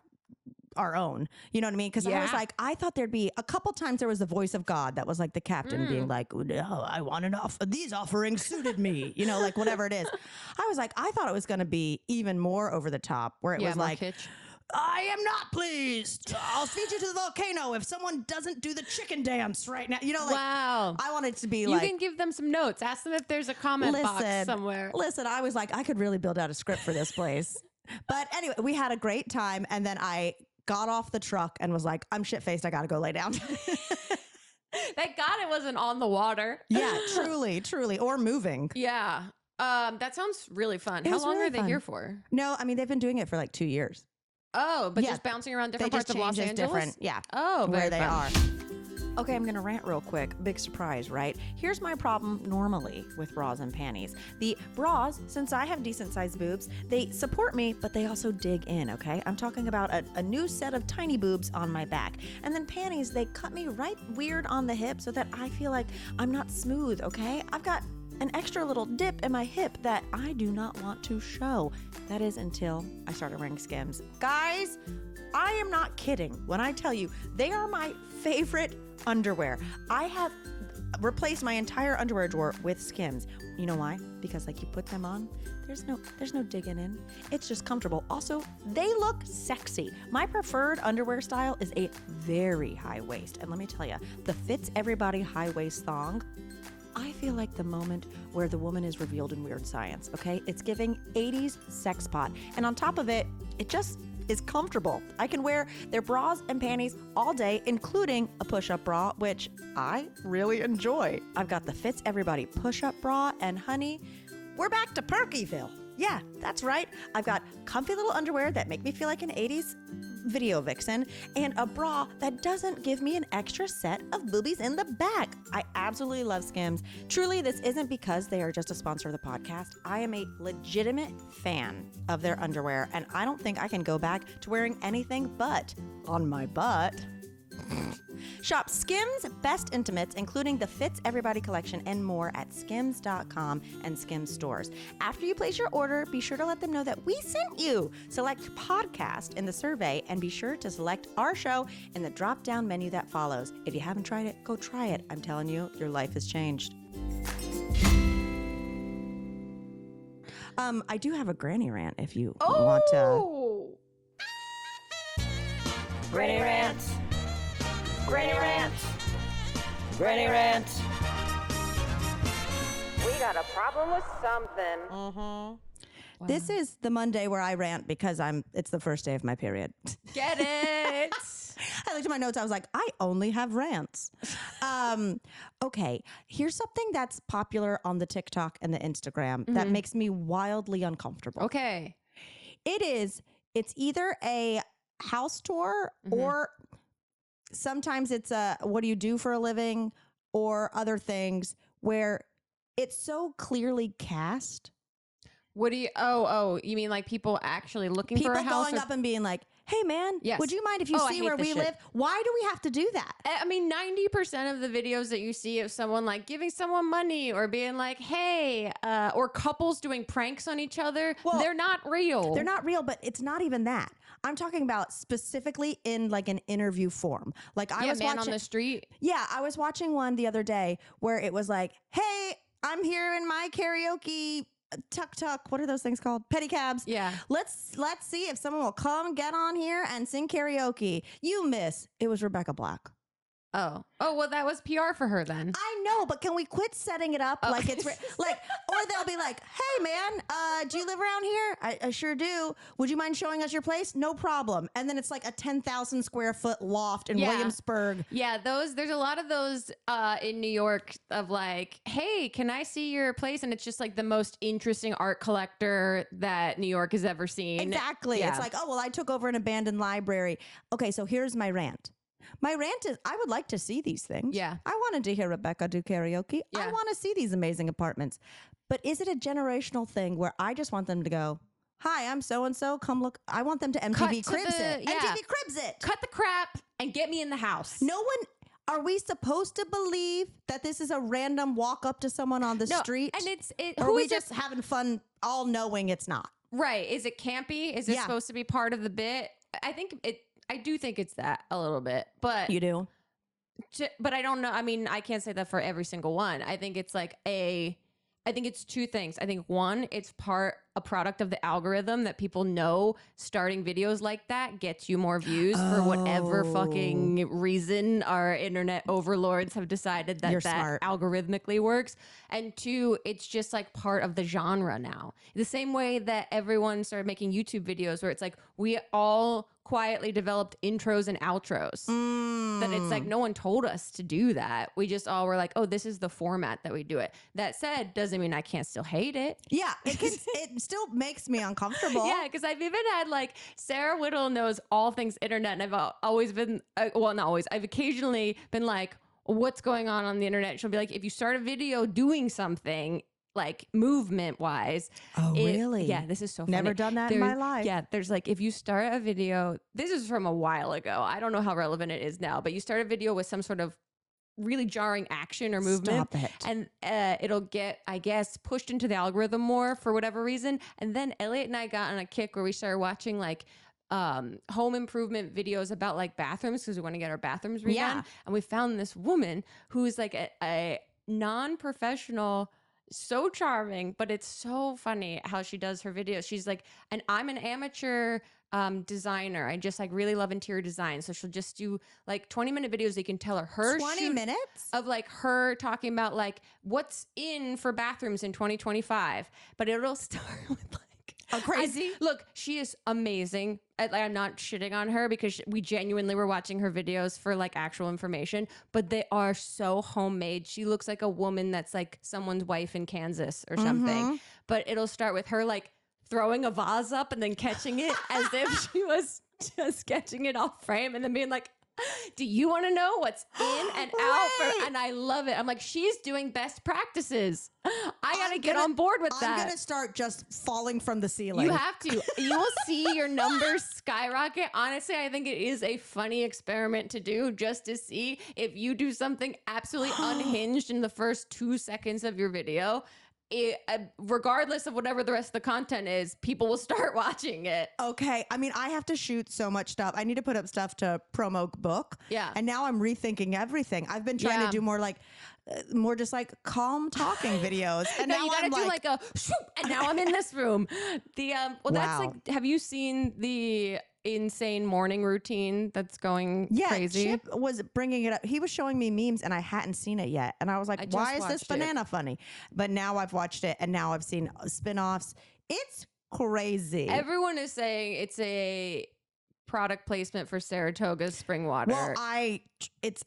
our own. You know what I mean? Because I was like, I thought there'd be a couple times there was the voice of God that was like the captain being like, no, I want enough. These offerings suited me, you know, like whatever it is. I was like, I thought it was going to be even more over the top where it was like, kitsch. I am not pleased. I'll feed you to the volcano if someone doesn't do the chicken dance right now. You know, like, wow. I want it to be like. You can give them some notes. Ask them if there's a comment box somewhere. Listen, I was like, I could really build out a script for this place. But anyway, we had a great time. And then I got off the truck and was like, I'm shit-faced. I got to go lay down. Thank God it wasn't on the water. Yeah, truly. Or moving. Yeah. That sounds really fun. How long are they here for? No, I mean, they've been doing it for like 2 years. Oh, but just bouncing around different parts of Los Angeles? Different, yeah. Oh, where they are. Okay, I'm going to rant real quick. Big surprise, right? Here's my problem normally with bras and panties. The bras, since I have decent sized boobs, they support me, but they also dig in, okay? I'm talking about a new set of tiny boobs on my back. And then panties, they cut me right weird on the hip so that I feel like I'm not smooth, okay? I've got an extra little dip in my hip that I do not want to show. That is until I started wearing Skims. Guys, I am not kidding when I tell you they are my favorite underwear. I have replaced my entire underwear drawer with Skims. You know why? Because like you put them on, there's no digging in. It's just comfortable. Also, they look sexy. My preferred underwear style is a very high waist. And let me tell you, the Fits Everybody high waist thong, I feel like the moment where the woman is revealed in Weird Science, okay? It's giving 80s sex pot. And on top of it, it just is comfortable. I can wear their bras and panties all day, including a push-up bra, which I really enjoy. I've got the Fits Everybody push-up bra, and honey, we're back to Perkyville. Yeah, that's right. I've got comfy little underwear that make me feel like an 80s video vixen and a bra that doesn't give me an extra set of boobies in the back. I absolutely love Skims. Truly, this isn't because they are just a sponsor of the podcast. I am a legitimate fan of their underwear, and I don't think I can go back to wearing anything but on my butt. Shop Skims Best Intimates, including the Fits Everybody collection and more at skims.com and Skims stores. After you place your order, be sure to let them know that we sent you. Select podcast in the survey and be sure to select our show in the drop-down menu that follows. If you haven't tried it, go try it. I'm telling you, your life has changed. I do have a granny rant if you want to. Granny rant. Granny rant. Granny rant. We got a problem with something. Wow. This is the Monday where I rant because it's the first day of my period. Get it? I looked at my notes. I was like, I only have rants. Okay. Here's something that's popular on the TikTok and the Instagram that makes me wildly uncomfortable. Okay. It's either a house tour or sometimes it's a what do you do for a living or other things where it's so clearly cast. What do you you mean like people actually looking people for a house? People going up and being like, hey man, would you mind if you see where we live? Why do we have to do that? I mean, 90% of the videos that you see of someone like giving someone money or being like, hey, or couples doing pranks on each other, they're not real. They're not real, but it's not even that. I'm talking about specifically in like an interview form. Like I was man watching on the street. Yeah, I was watching one the other day where it was like, hey, I'm here in my karaoke tuk-tuk. What are those things called? Pedicabs. Yeah. Let's see if someone will come get on here and sing karaoke. You miss. It was Rebecca Black. Oh, well, that was PR for her then. I know, but can we quit setting it up like it's like, or they'll be like, "Hey, man, do you live around here? I sure do. Would you mind showing us your place? No problem." And then it's like a 10,000 square foot loft in Williamsburg. Yeah, there's a lot of those in New York of like, "Hey, can I see your place?" And it's just like the most interesting art collector that New York has ever seen. Exactly. Yeah. It's like, oh well, I took over an abandoned library. Okay, so here's my rant. My rant is I would like to see these things. Yeah. I wanted to hear Rebecca do karaoke. Yeah. I want to see these amazing apartments. But is it a generational thing where I just want them to go, hi, I'm so-and-so, come look. I want them to MTV Cribs it. Yeah. MTV Cribs it. Cut the crap and get me in the house. No one, are we supposed to believe that this is a random walk up to someone on the street? And or are we just having fun all knowing it's not? Right. Is it campy? Is it supposed to be part of the bit? I think I do think it's that a little bit, but You do? but I don't know. I mean, I can't say that for every single one. I think it's like I think it's two things. I think one, it's a product of the algorithm that people know starting videos like that gets you more views for whatever fucking reason our internet overlords have decided that smart. algorithmically works. And two, it's just like part of the genre now. The same way that everyone started making YouTube videos where it's like we all quietly developed intros and outros. That it's like no one told us to do that. We just all were like, oh, this is the format that we do it. That said, doesn't mean I can't still hate it. Yeah, it still makes me uncomfortable. Yeah, because I've even had like Sarah Whittle knows all things internet, and I've always been well, not always. I've occasionally been like, what's going on the internet? She'll be like, if you start a video doing something like movement wise. Oh, really? Yeah, this is so funny. Never done that in my life. Yeah, there's like, if you start a video, this is from a while ago. I don't know how relevant it is now, but you start a video with some sort of really jarring action or movement. Stop it. And it'll get, I guess, pushed into the algorithm more for whatever reason. And then Elliot and I got on a kick where we started watching like home improvement videos about like bathrooms because we want to get our bathrooms redone. Yeah. And we found this woman who's like a non-professional, so charming, but it's so funny how she does her videos. She's like, and I'm an amateur designer. I just like really love interior design. So she'll just do like 20-minute videos. They can tell her 20 minutes of like her talking about like what's in for bathrooms in 2025. But it'll start with like, oh, crazy. Look, she is amazing. I'm not shitting on her because we genuinely were watching her videos for like actual information, but they are so homemade. She looks like a woman that's like someone's wife in Kansas or something. But it'll start with her like throwing a vase up and then catching it as if she was just catching it off frame and then being like, do you want to know what's in and out? And I love it. I'm like, she's doing best practices. I got to get on board with that. I'm going to start just falling from the ceiling. You have to. You will see your numbers skyrocket. Honestly, I think it is a funny experiment to do just to see if you do something absolutely unhinged in the first 2 seconds of your video. Regardless of whatever the rest of the content is, people will start watching it. Okay. I mean, I have to shoot so much stuff. I need to put up stuff to promo book. Yeah. And now I'm rethinking everything. I've been trying to do more like, more just like calm talking videos. And no, now you gotta do like a shoop, and now I'm in this room. That's like, have you seen the insane morning routine that's going crazy? Chip was bringing it up. He was showing me memes and I hadn't seen it yet. And I was like, why is this banana funny? But now I've watched it and now I've seen spin-offs. It's crazy. Everyone is saying it's a product placement for Saratoga's spring water. Well,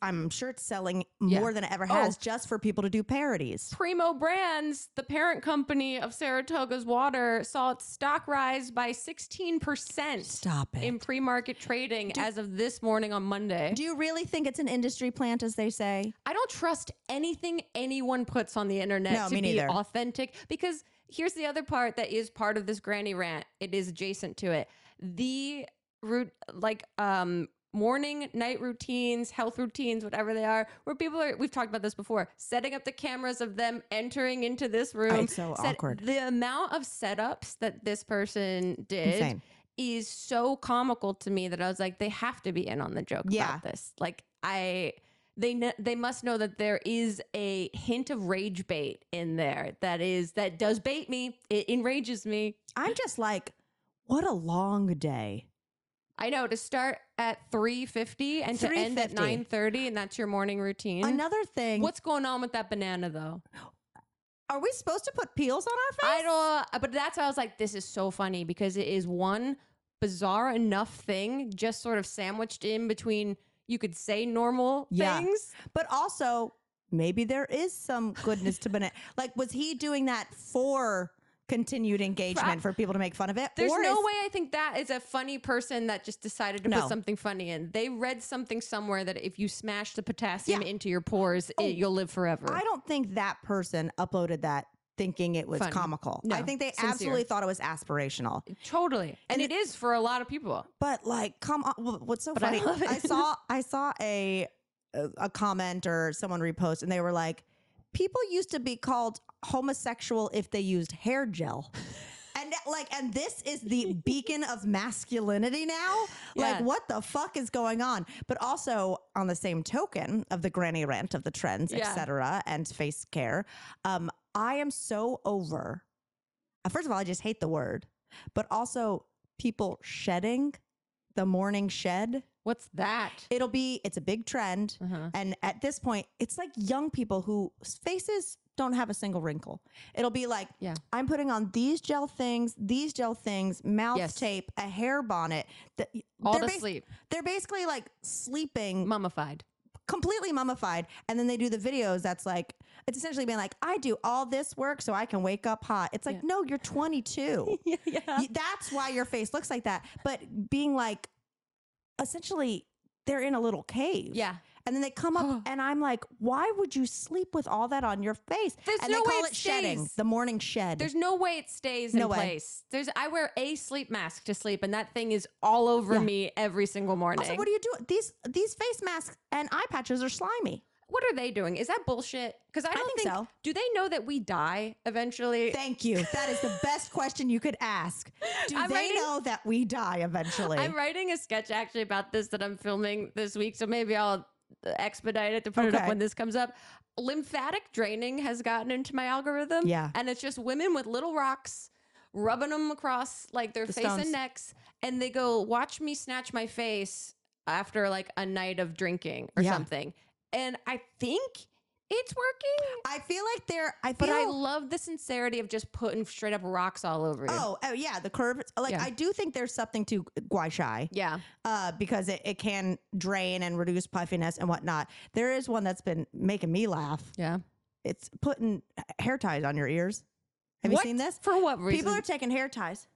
I'm sure it's selling more than it ever has just for people to do parodies. Primo Brands, the parent company of Saratoga's water, saw its stock rise by 16%. Stop it. In pre-market trading as of this morning on Monday. Do you really think it's an industry plant, as they say? I don't trust anything anyone puts on the internet to be authentic, because here's the other part that is part of this granny rant. It is adjacent to it. The morning, night routines, health routines, whatever they are, where people are, we've talked about this before, setting up the cameras of them entering into this room. It's so awkward. The amount of setups that this person did is so comical to me that I was like, they have to be in on the joke about this. Like they must know that there is a hint of rage bait in there that does bait me. It enrages me. I'm just like, what a long day. I know, to start at 3:50 and to end at 9:30, and that's your morning routine. Another thing. What's going on with that banana, though? Are we supposed to put peels on our face? I don't, but that's why I was like, this is so funny, because it is one bizarre enough thing just sort of sandwiched in between, you could say, normal things. But also, maybe there is some goodness to banana. Like, was he doing that for continued engagement for people to make fun of it? There's no way I think that is a funny person that just decided to put something funny in. They read something somewhere that if you smash the potassium into your pores, you'll live forever. I don't think that person uploaded that thinking it was comical. No, I think they absolutely thought it was aspirational. Totally. And it is for a lot of people. But like, come on. What's so funny? I saw a comment or someone repost and they were like, people used to be called homosexual if they used hair gel. And and this is the beacon of masculinity now. Like, what the fuck is going on? But also, on the same token of the granny rant of the trends, etc., and face care, I am so over. First of all, I just hate the word, but also people shedding the morning shed. What's that? It's a big trend. And at this point, it's like young people whose faces don't have a single wrinkle. It'll be like, I'm putting on these gel things, mouth tape, a hair bonnet. All to sleep. They're basically like sleeping. Mummified. Completely mummified. And then they do the videos that's like, it's essentially being like, I do all this work so I can wake up hot. It's like, no, you're 22. That's why your face looks like that. But being like, essentially, they're in a little cave. Yeah. And then they come up and I'm like, why would you sleep with all that on your face? And they call it shedding, the morning shed. There's no way it stays in place. I wear a sleep mask to sleep and that thing is all over me every single morning. Also, what do you do? These face masks and eye patches are slimy. What are they doing? Is that bullshit? Because I don't think so. Do they know that we die eventually? Thank you. That is the best question you could ask. Do they know that we die eventually? I'm writing a sketch actually about this that I'm filming this week, so maybe I'll expedite it to put it up when this comes up. Lymphatic draining has gotten into my algorithm. Yeah. And it's just women with little rocks rubbing them across like their face and necks. And they go, watch me snatch my face after like a night of drinking or something. And I think it's working. I feel like but I love the sincerity of just putting straight up rocks all over you. Oh yeah, the curve. Like I do think there's something to gua shy. Yeah. Because it can drain and reduce puffiness and whatnot. There is one that's been making me laugh. Yeah. It's putting hair ties on your ears. Have you seen this? For what reason? People are taking hair ties.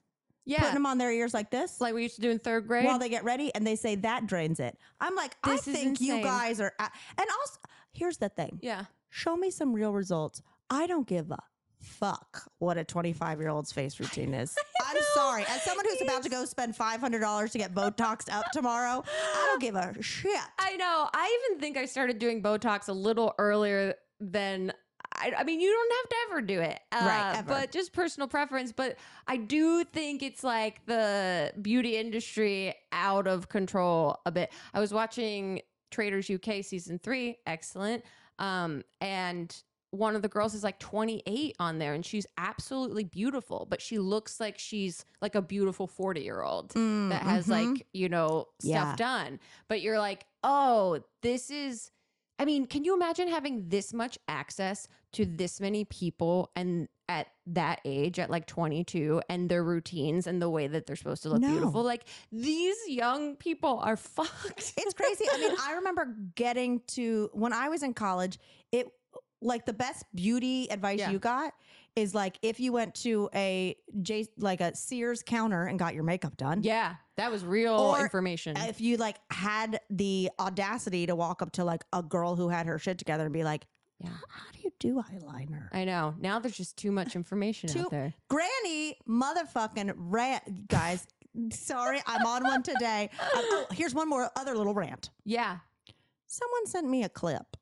Yeah. Putting them on their ears like this. Like we used to do in third grade. While they get ready and they say that drains it. I'm like, I think you guys are. And also, here's the thing. Yeah. Show me some real results. I don't give a fuck what a 25-year-old's face routine is. I'm sorry. As someone who's about to go spend $500 to get Botoxed up tomorrow, I don't give a shit. I know. I even think I started doing Botox a little earlier than... I mean, you don't have to ever do it, right? Ever. But just personal preference. But I do think it's like the beauty industry out of control a bit. I was watching Traders UK season 3, excellent. And one of the girls is like 28 on there, and she's absolutely beautiful. But she looks like she's like a beautiful 40-year-old that has like stuff done. But you're like, oh, this is. I mean, can you imagine having this much access to this many people and at that age, at like 22, and their routines and the way that they're supposed to look beautiful? Like, these young people are fucked. It's crazy. I mean, I remember getting to, when I was in college, like the best beauty advice you got is like if you went to a Sears counter and got your makeup done. Yeah, that was real information. If you like had the audacity to walk up to like a girl who had her shit together and be like, how do you do eyeliner? I know. Now there's just too much information out there. Granny motherfucking rant, guys. Sorry, I'm on one today. Here's one more other little rant. Yeah. Someone sent me a clip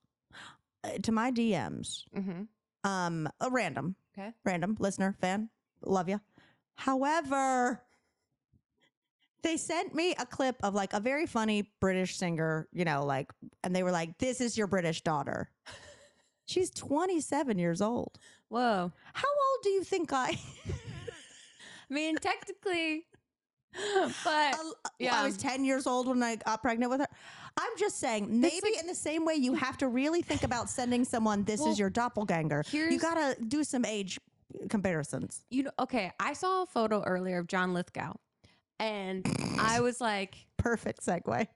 to my DMs. A random listener, fan, love you. However, they sent me a clip of like a very funny British singer, and they were like, this is your British daughter. She's 27 years old. Whoa. How old do you think I mean, technically, but I was 10 years old when I got pregnant with her. I'm just saying, maybe in the same way you have to really think about sending someone, this is your doppelganger. You got to do some age comparisons. Okay, I saw a photo earlier of John Lithgow, and I was like... Perfect segue.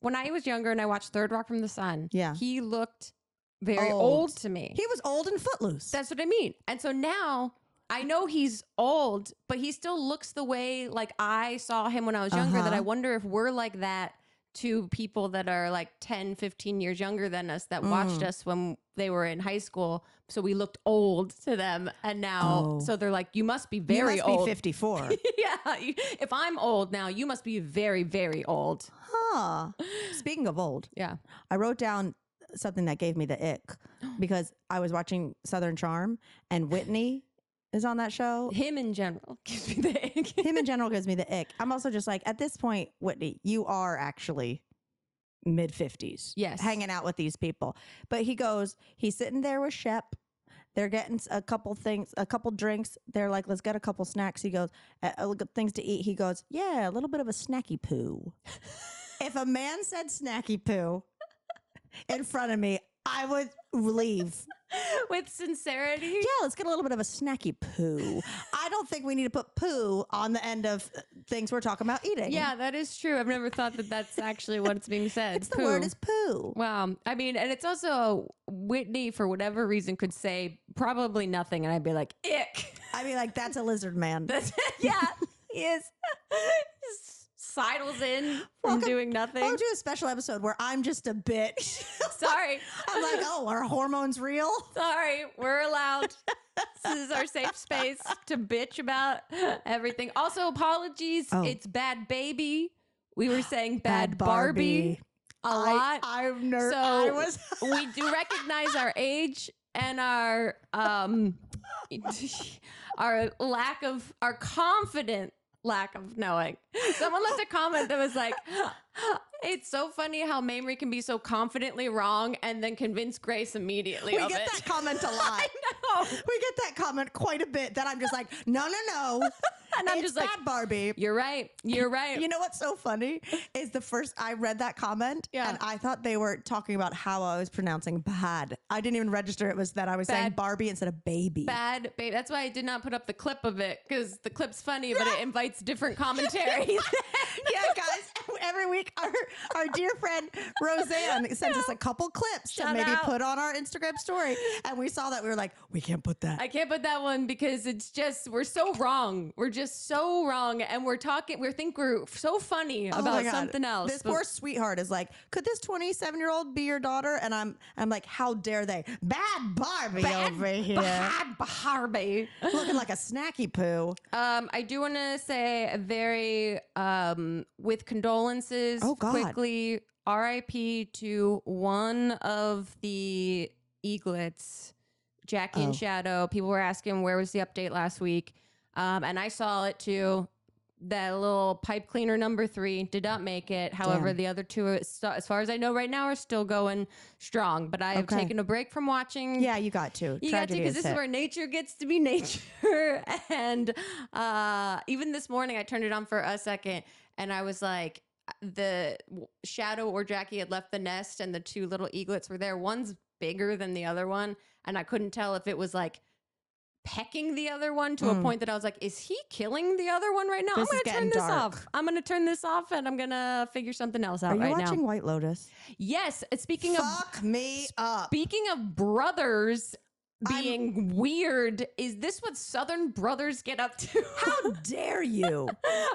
When I was younger and I watched Third Rock from the Sun, he looked very old to me. He was old and footloose. That's what I mean. And so now... I know he's old, but he still looks the way like I saw him when I was younger, that I wonder if we're like that to people that are like 10, 15 years younger than us that watched us when they were in high school. So we looked old to them. And now, so they're like, you must be very old. Be 54. Yeah. If I'm old now, you must be very, very old. Huh. Speaking of old. Yeah. I wrote down something that gave me the ick because I was watching Southern Charm and Whitney is on that show. Him in general gives me the ick. Him in general gives me the ick. I'm also just like, at this point, Whitney, you are actually mid 50s. Yes. Hanging out with these people. But he's sitting there with Shep. They're getting a couple drinks. They're like, let's get a couple snacks. He goes, things to eat. He goes, yeah, a little bit of a snacky poo. If a man said snacky poo in front of me, I would leave. With sincerity? Yeah, let's get a little bit of a snacky poo. I don't think we need to put poo on the end of things we're talking about eating. Yeah, that is true. I've never thought that that's actually what's being said. It's the word is poo. Wow. I mean, and it's also Whitney, for whatever reason, could say probably nothing, and I'd be like, ick. I mean, like, that's a lizard man. Yeah, he is. Sidles in from doing nothing. I'll do a special episode where I'm just a bitch. Sorry. I'm like, oh, are hormones real? Sorry, we're allowed. This is our safe space to bitch about everything. Also, apologies. Oh. It's Bad Baby. We were saying Bad Barbie a lot. I'm nervous. So we do recognize our age and our confident lack of knowing. Someone left a comment that was like, it's so funny how Mamrie can be so confidently wrong and then convince Grace immediately We get that comment a lot. I know. We get that comment quite a bit that I'm just like, no. And I'm it's just like, Bad Barbie. You're right. You're right. You know what's so funny is the first I read that comment and I thought they were talking about how I was pronouncing bad. I didn't even register it was that I was saying Barbie instead of baby. Bad baby. That's why I did not put up the clip of it, because the clip's funny, but it invites different commentaries. Yeah, guys. Every week, our dear friend Roseanne sends us a couple clips to maybe put on our Instagram story, and we saw that we were like, we can't put that. I can't put that one because it's just we're so wrong. We're just so wrong, and we're think we're so funny about something else. This poor sweetheart is like, could this 27-year-old be your daughter? And I'm like, how dare they? Bad Barbie over here. Bad Barbie. Looking like a snacky poo. I do want to say a very with condolences. Oh, God. Quickly, RIP to one of the eaglets, Jackie and Shadow. People were asking where was the update last week, and I saw it too. That little pipe cleaner number 3 did not make it. However, the other two, as far as I know right now, are still going strong. But I have taken a break from watching. Yeah, you got to. You got to, because this is where nature gets to be nature. And even this morning, I turned it on for a second, and I was like, the Shadow or Jackie had left the nest, and the two little eaglets were there. One's bigger than the other one, and I couldn't tell if it was like pecking the other one to a point that I was like, is he killing the other one right now? I'm going to turn this off. I'm going to turn this off, and I'm going to figure something else out right now. Are you watching White Lotus? Yes. Speaking of brothers being weird, is this what Southern brothers get up to? How dare you?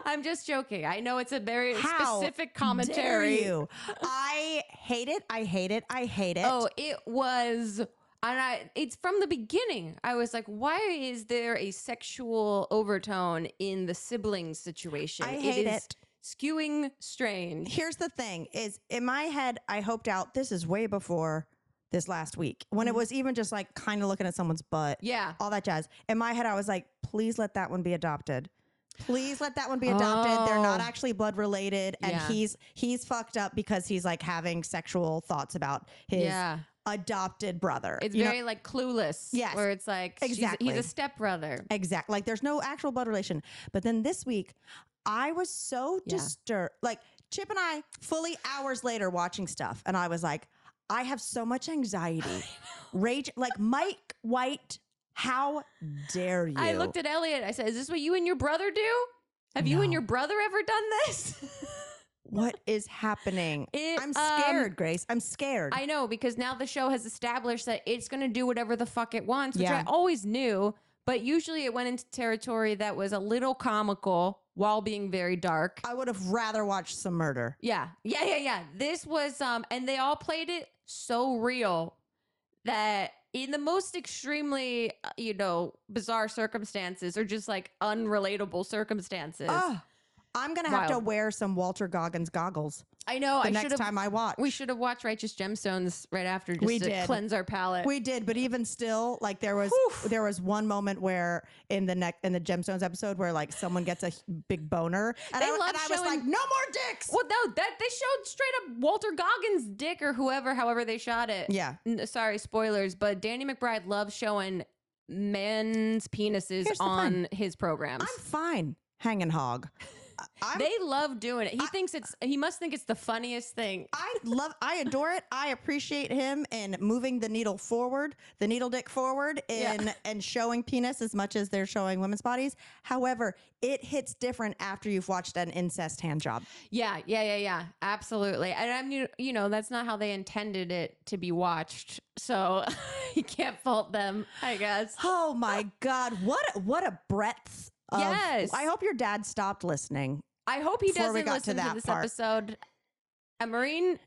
I'm just joking. I know it's a very specific commentary. Dare you? I hate it. I hate it. I hate it. Oh, it was... And it's from the beginning. I was like, why is there a sexual overtone in the siblings situation? I hate it. Skewing strange. Here's the thing is, in my head, I hoped out, this is way before this last week, when it was even just like kind of looking at someone's butt. Yeah. All that jazz. In my head, I was like, please let that one be adopted. Please let that one be adopted. They're not actually blood related. And he's fucked up because he's like having sexual thoughts about his adopted brother. It's very like Clueless. Yes. Where it's like, exactly. he's a stepbrother. Exactly. Like there's no actual blood relation. But then this week, I was so disturbed. Like Chip and I fully hours later watching stuff. And I was like, I have so much anxiety. Rage. Like Mike White, how dare you? I looked at Elliot. I said, is this what you and your brother do? Have you and your brother ever done this? What is happening? I'm scared, Grace. I'm scared. I know, because now the show has established that it's going to do whatever the fuck it wants, which I always knew. But usually it went into territory that was a little comical while being very dark. I would have rather watched some murder. Yeah. This was, and they all played it so real that in the most extremely, bizarre circumstances or just like unrelatable circumstances. I'm going to have to wear some Walter Goggins goggles. I know. The next time I watch. We should have watched Righteous Gemstones right after just to cleanse our palate. We did, but even still, like there was one moment where in the Gemstones episode where like someone gets a big boner, and I was like, no more dicks. Well, no, that they showed straight up Walter Goggins' dick or however they shot it. Yeah. Sorry, spoilers, but Danny McBride loves showing men's penises on his programs. I'm fine, hanging hog. They love doing it. He must think it's the funniest thing. I adore it. I appreciate him in moving the needle forward, the needle dick forward and showing penis as much as they're showing women's bodies. However, it hits different after you've watched an incest hand job. Yeah. Absolutely. And I mean, that's not how they intended it to be watched. So you can't fault them, I guess. Oh my God. What a breadth. Yes. I hope your dad stopped listening. I hope he doesn't listen to this episode. And Maureen,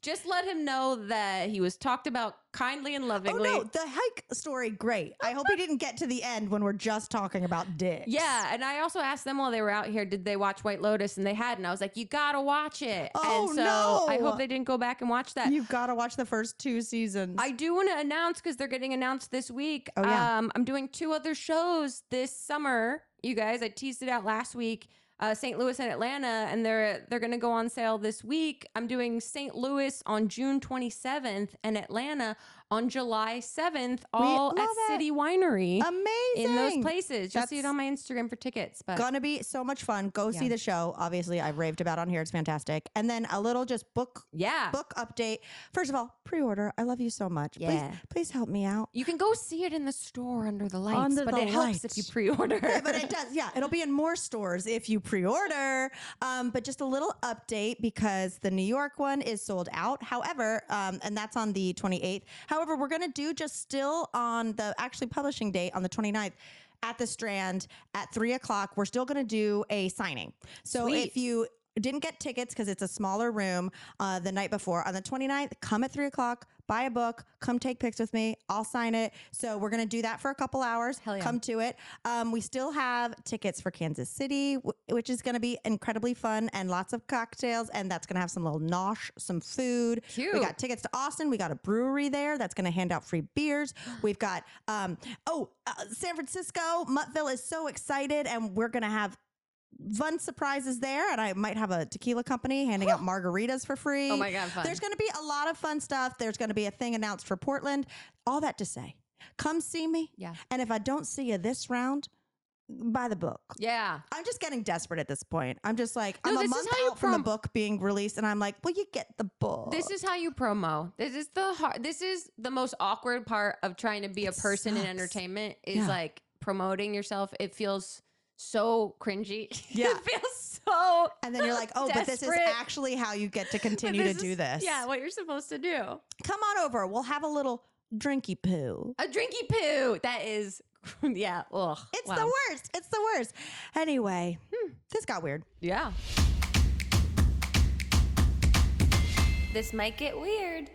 just let him know that he was talked about kindly and lovingly. Oh no, the hike story, great. I hope he didn't get to the end when we're just talking about dicks. Yeah, and I also asked them while they were out here, did they watch White Lotus? And they hadn't. I was like, you gotta watch it. Oh, and so no. I hope they didn't go back and watch that. You've got to watch the first 2 seasons. I do want to announce, because they're getting announced this week. Oh, yeah. I'm doing 2 other shows this summer. You guys, I teased it out last week. St. Louis and Atlanta, and they're going to go on sale this week. I'm doing St. Louis on June 27th and Atlanta on July 7th, all at City Winery. Amazing. In those places. You'll see it on my Instagram for tickets. But gonna be so much fun. Go see the show. Obviously, I've raved about on here. It's fantastic. And then a little just book update. First of all, pre-order. I love you so much. Yeah. Please help me out. You can go see it in the store under the lights, but it helps if you pre-order. Yeah, but it does. Yeah, it'll be in more stores if you pre-order. But just a little update, because the New York one is sold out. However, and that's on the 28th. However, we're going to do just still on the actually publishing date on the 29th at the Strand at 3:00. We're still going to do a signing. So if you didn't get tickets because it's a smaller room the night before, on the 29th, come at 3:00, buy a book, come take pics with me. I'll sign it. So we're going to do that for a couple hours. Hell yeah. Come to it. We still have tickets for Kansas City, which is going to be incredibly fun, and lots of cocktails. And that's going to have some little nosh, some food. Cute. We got tickets to Austin. We got a brewery there that's going to hand out free beers. We've got, San Francisco. Muttville is so excited, and we're going to have fun surprises there, and I might have a tequila company handing out margaritas for free. Oh my God, fun. There's going to be a lot of fun stuff. There's going to be a thing announced for Portland. All that to say, come see me. Yeah. And if I don't see you this round, buy the book. Yeah. I'm just getting desperate at this point. I'm just like, No, I'm a this is month how you out from the book being released, and I'm like, well, you get the book. This is how you promo. This is the most awkward part of trying to be a person in entertainment is like promoting yourself. It feels so cringy. Yeah. It feels so and then you're like, oh, but this is desperate. actually how you get to continue to do this. Yeah, what you're supposed to do. Come on over. We'll have a little drinky poo. A drinky poo. That is, yeah. Ugh. It's the worst. It's the worst. Anyway, this got weird. Yeah. This might get weird.